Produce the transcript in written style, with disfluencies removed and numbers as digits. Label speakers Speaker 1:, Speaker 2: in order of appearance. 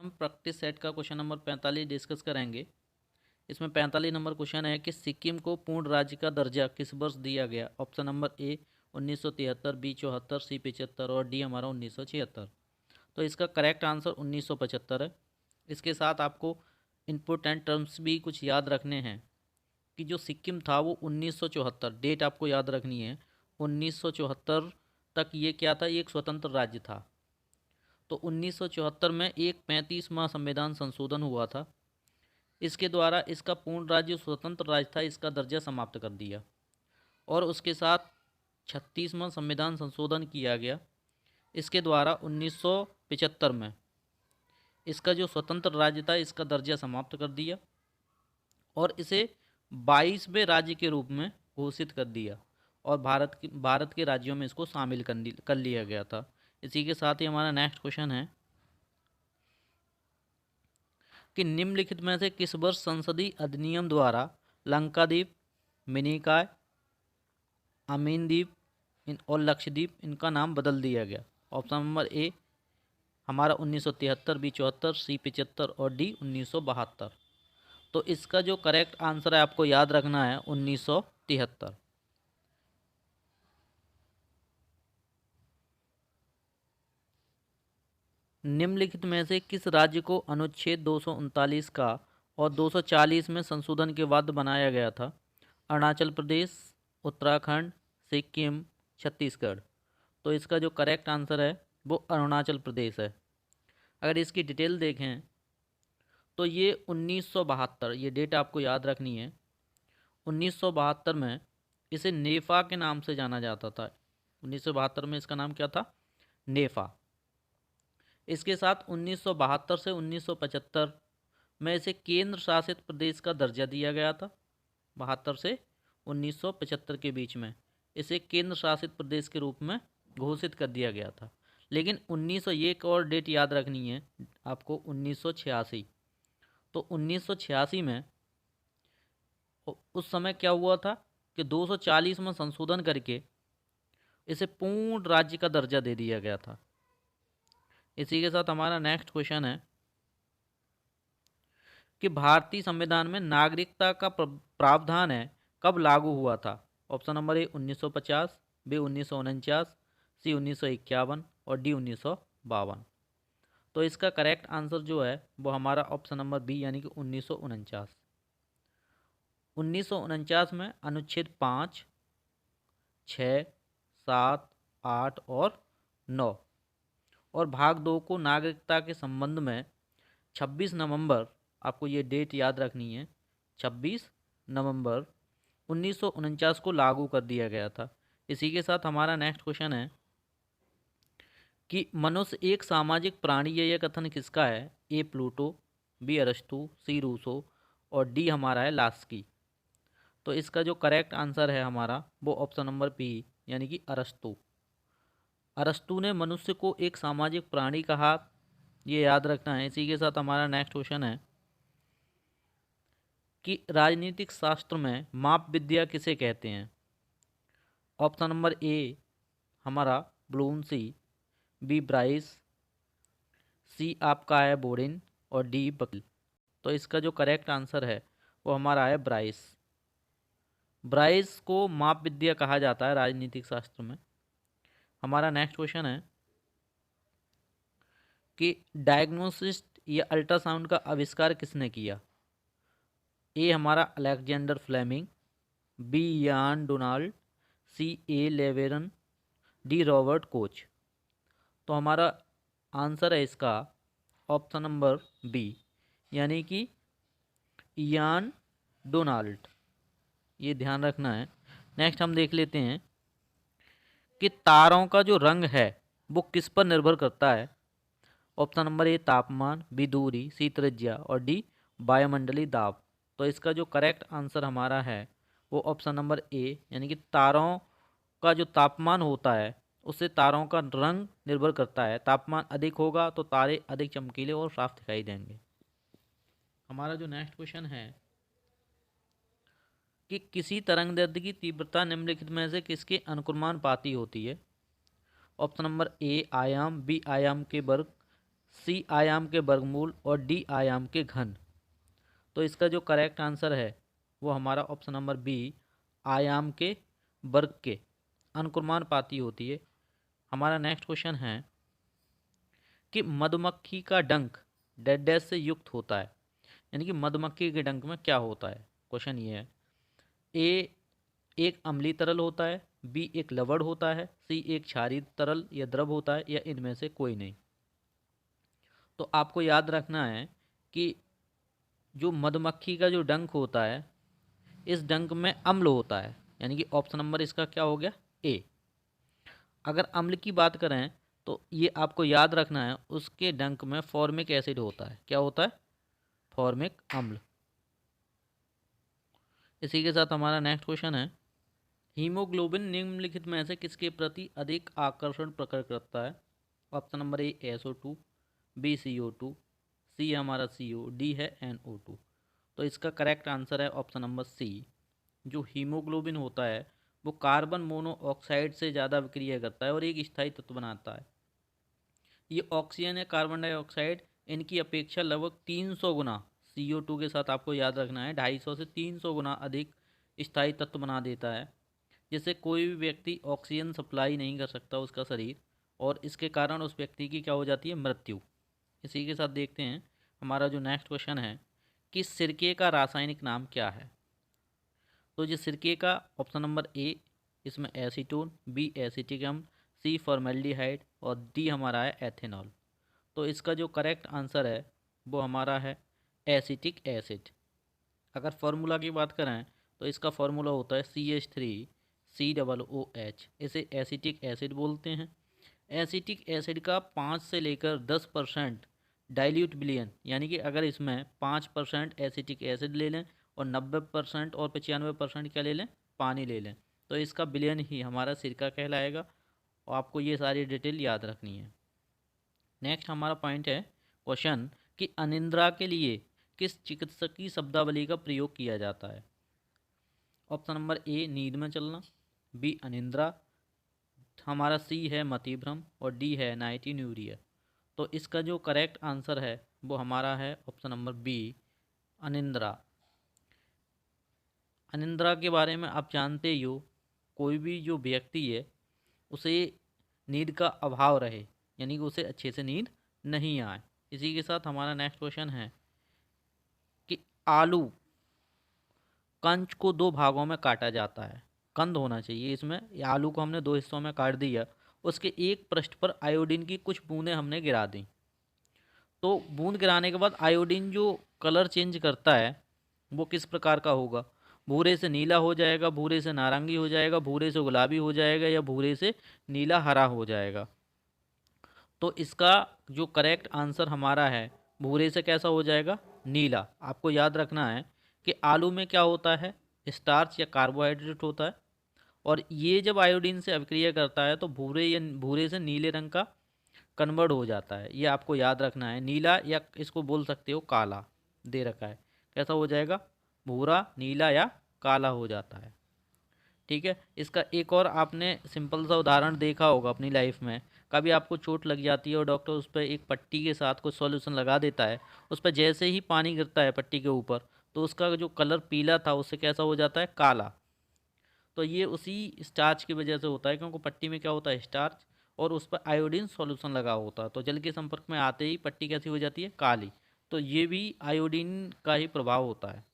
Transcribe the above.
Speaker 1: हम practice set का question number 45 discuss करेंगे। इसमें 45 नंबर क्वेश्चन है कि सिक्किम को पूर्ण राज्य का दर्जा किस वर्ष दिया गया। ऑप्शन नंबर ए 1973, बी 74, सी 75 और डी हमारा 1976। तो इसका करेक्ट आंसर 1975 है। इसके साथ आपको इम्पोर्टेंट टर्म्स भी कुछ याद रखने हैं कि जो सिक्किम था वो 1974 डेट आपको याद रखनी है। 1974 तक ये क्या था, ये एक स्वतंत्र राज्य था। तो 1974 में एक 35वां संविधान संशोधन हुआ था। इसके द्वारा इसका पूर्ण राज्य स्वतंत्र राज्य था, इसका दर्जा समाप्त कर दिया। और उसके साथ 36वां संविधान संशोधन किया गया। इसके द्वारा 1975 में इसका जो स्वतंत्र राज्य था इसका दर्जा समाप्त कर दिया और इसे 22वें राज्य के रूप में घोषित कर दिया और भारत के राज्यों में इसको शामिल कर लिया गया था। इसी के साथ ही हमारा नेक्स्ट क्वेश्चन है कि निम्नलिखित में से किस वर्ष संसदीय अधिनियम द्वारा लंकाद्वीप, मिनिकॉय, अमीनद्वीप और लक्षद्वीप इनका नाम बदल दिया गया। ऑप्शन नंबर ए हमारा 1973, बी 74, सी 75 और डी 1972। तो इसका जो करेक्ट आंसर है आपको याद रखना है 1973। निम्नलिखित में से किस राज्य को अनुच्छेद 239 का और 240 में संशोधन के बाद बनाया गया था। अरुणाचल प्रदेश, उत्तराखंड, सिक्किम, छत्तीसगढ़। तो इसका जो करेक्ट आंसर है वो अरुणाचल प्रदेश है। अगर इसकी डिटेल देखें तो ये 1972, ये डेट आपको याद रखनी है। 1972 में इसे नेफा के नाम से जाना जाता था। 1972 में इसका नाम क्या था, नेफा। इसके साथ 1972 से 1975 में इसे केंद्र शासित प्रदेश का दर्जा दिया गया था। 72 से 1975 के बीच में इसे केंद्र शासित प्रदेश के रूप में घोषित कर दिया गया था। लेकिन 1901 और डेट याद रखनी है आपको, 1986। तो 1986 में उस समय क्या हुआ था कि 240 में संशोधन करके इसे पूर्ण राज्य का दर्जा दे दिया गया था। इसी के साथ हमारा नेक्स्ट क्वेश्चन है कि भारतीय संविधान में नागरिकता का प्रावधान है कब लागू हुआ था। ऑप्शन नंबर ए 1950, बी 1949, सी 1951 और डी 1952। तो इसका करेक्ट आंसर जो है वो हमारा ऑप्शन नंबर बी यानी कि 1949। 1949 में अनुच्छेद 5, 6, 7, 8 और 9 और भाग 2 को नागरिकता के संबंध में 26 नवंबर, आपको ये डेट याद रखनी है, 26 नवंबर 1949 को लागू कर दिया गया था। इसी के साथ हमारा नेक्स्ट क्वेश्चन है कि मनुष्य एक सामाजिक प्राणी है, यह कथन किसका है। ए प्लूटो, बी अरस्तु, सी रूसो और डी हमारा है लास्की। तो इसका जो करेक्ट आंसर है हमारा वो ऑप्शन नंबर बी यानी कि अरस्तु। अरस्तु ने मनुष्य को एक सामाजिक प्राणी कहा, ये याद रखना है। इसी के साथ हमारा नेक्स्ट क्वेश्चन है कि राजनीतिक शास्त्र में माप विद्या किसे कहते हैं। ऑप्शन नंबर ए हमारा ब्लूमसी, बी ब्राइस, सी आपका है बोरिन और डी बकल। तो इसका जो करेक्ट आंसर है वो हमारा है ब्राइस। ब्राइस को माप विद्या कहा जाता है राजनीतिक शास्त्र में। हमारा नेक्स्ट क्वेश्चन है कि डायग्नोसिस्ट या अल्ट्रासाउंड का आविष्कार किसने किया। ए हमारा अलेक्जेंडर फ्लेमिंग, बी यान डोनाल्ड, सी ए लेवेरन, डी रॉबर्ट कोच। तो हमारा आंसर है इसका ऑप्शन नंबर बी यानी कि यान डोनाल्ड, ये ध्यान रखना है। नेक्स्ट हम देख लेते हैं कि तारों का जो रंग है वो किस पर निर्भर करता है। ऑप्शन नंबर ए तापमान, बी दूरी, सी त्रिज्या और डी वायुमंडलीय दाब। तो इसका जो करेक्ट आंसर हमारा है वो ऑप्शन नंबर ए यानी कि तारों का जो तापमान होता है उससे तारों का रंग निर्भर करता है। तापमान अधिक होगा तो तारे अधिक चमकीले और साफ दिखाई देंगे। हमारा जो नेक्स्ट क्वेश्चन है कि किसी तरंगदैर्ध्य की तीव्रता निम्नलिखित में से किसके अनुक्रमानुपाती होती है। ऑप्शन नंबर ए आयाम, बी आयाम के वर्ग, सी आयाम के वर्गमूल और डी आयाम के घन। तो इसका जो करेक्ट आंसर है वो हमारा ऑप्शन नंबर बी, आयाम के वर्ग के अनुक्रमानुपाती होती है। हमारा नेक्स्ट क्वेश्चन है कि मधुमक्खी का डंक डैश डैश से युक्त होता है, यानी कि मधुमक्खी के डंक में क्या होता है। क्वेश्चन ये है, ए एक अम्लीय तरल होता है, बी एक लवण होता है, सी एक क्षारीय तरल या द्रव होता है, या इनमें से कोई नहीं। तो आपको याद रखना है कि जो मधुमक्खी का जो डंक होता है, इस डंक में अम्ल होता है, यानी कि ऑप्शन नंबर इसका क्या हो गया, ए। अगर अम्ल की बात करें तो ये आपको याद रखना है, उसके डंक में फॉर्मिक एसिड होता है। क्या होता है, फॉर्मिक अम्ल। इसी के साथ हमारा नेक्स्ट क्वेश्चन है, हीमोग्लोबिन निम्नलिखित में से किसके प्रति अधिक आकर्षण प्रकट करता है। Option number A SO2, B CO2, C हमारा CO, डी है NO2। तो इसका करेक्ट आंसर है ऑप्शन नंबर सी। जो हीमोग्लोबिन होता है वो कार्बन मोनोऑक्साइड से ज़्यादा विक्रिया करता है और एक स्थायी तत्व बनाता है। ये ऑक्सीजन या कार्बन डाइऑक्साइड इनकी अपेक्षा लगभग 300 गुना CO2 के साथ, आपको याद रखना है 250 से 300 गुना अधिक स्थायी तत्व बना देता है, जिससे कोई भी व्यक्ति ऑक्सीजन सप्लाई नहीं कर सकता उसका शरीर, और इसके कारण उस व्यक्ति की क्या हो जाती है, मृत्यु। इसी के साथ देखते हैं हमारा जो नेक्स्ट क्वेश्चन है कि सिरके का रासायनिक नाम क्या है। तो जो सिरके का ऑप्शन नंबर ए, इसमें एसीटोन, बी एसिटिक अम्ल, सी फॉर्मेल्डिहाइड और डी हमारा है एथेनॉल। तो इसका जो करेक्ट आंसर है वो हमारा है एसिटिक एसिड। अगर फार्मूला की बात करें तो इसका फार्मूला होता है CH3COOH। इसे एसिटिक एसिड बोलते हैं। एसिटिक एसिड का 5 से लेकर 10% डाइल्यूट विलयन, यानी कि अगर इसमें 5% एसिटिक एसिड ले लें और 90% और 95% क्या ले लें, पानी ले लें, तो इसका विलयन ही हमारा सिरका कहलाएगा। और आपको ये सारी डिटेल याद रखनी है। नेक्स्ट हमारा पॉइंट है क्वेश्चन कि अनिद्रा के लिए किस चिकित्सकीय शब्दावली का प्रयोग किया जाता है। ऑप्शन नंबर ए नींद में चलना, बी अनिद्रा, हमारा सी है मतिभ्रम और डी है नाइटिन्यूरिया। तो इसका जो करेक्ट आंसर है वो हमारा है ऑप्शन नंबर बी, अनिद्रा। अनिद्रा के बारे में आप जानते ही हो, कोई भी जो व्यक्ति है उसे नींद का अभाव रहे, यानी कि उसे अच्छे से नींद नहीं आए। इसी के साथ हमारा नेक्स्ट क्वेश्चन है कि आलू कंच को 2 भागों में काटा जाता है, कंद होना चाहिए इसमें। ये आलू को हमने 2 हिस्सों में काट दिया, उसके एक पृष्ठ पर आयोडीन की कुछ बूंदें हमने गिरा दी। तो बूंद गिराने के बाद आयोडीन जो कलर चेंज करता है वो किस प्रकार का होगा, भूरे से नीला हो जाएगा, भूरे से नारंगी हो जाएगा, भूरे से गुलाबी हो जाएगा, या भूरे से नीला हरा हो जाएगा। तो इसका जो करेक्ट आंसर हमारा है, भूरे से कैसा हो जाएगा, नीला। आपको याद रखना है कि आलू में क्या होता है, स्टार्च या कार्बोहाइड्रेट होता है, और ये जब आयोडीन से अभिक्रिया करता है तो भूरे या भूरे से नीले रंग का कन्वर्ट हो जाता है। ये आपको याद रखना है, नीला या इसको बोल सकते हो काला दे रखा है, कैसा हो जाएगा, भूरा, नीला या काला हो जाता है। ठीक है। इसका एक और आपने सिंपल सा उदाहरण देखा होगा अपनी लाइफ में, कभी आपको चोट लग जाती है और डॉक्टर उस पर एक पट्टी के साथ कुछ सॉल्यूशन लगा देता है, उस पर जैसे ही पानी गिरता है पट्टी के ऊपर तो उसका जो कलर पीला था उससे कैसा हो जाता है, काला। तो ये उसी स्टार्च की वजह से होता है, क्योंकि पट्टी में क्या होता है, स्टार्च, और उस पर आयोडीन सॉल्यूशन लगा होता है, तो जल के संपर्क में आते ही पट्टी कैसी हो जाती है, काली। तो ये भी आयोडीन का ही प्रभाव होता है।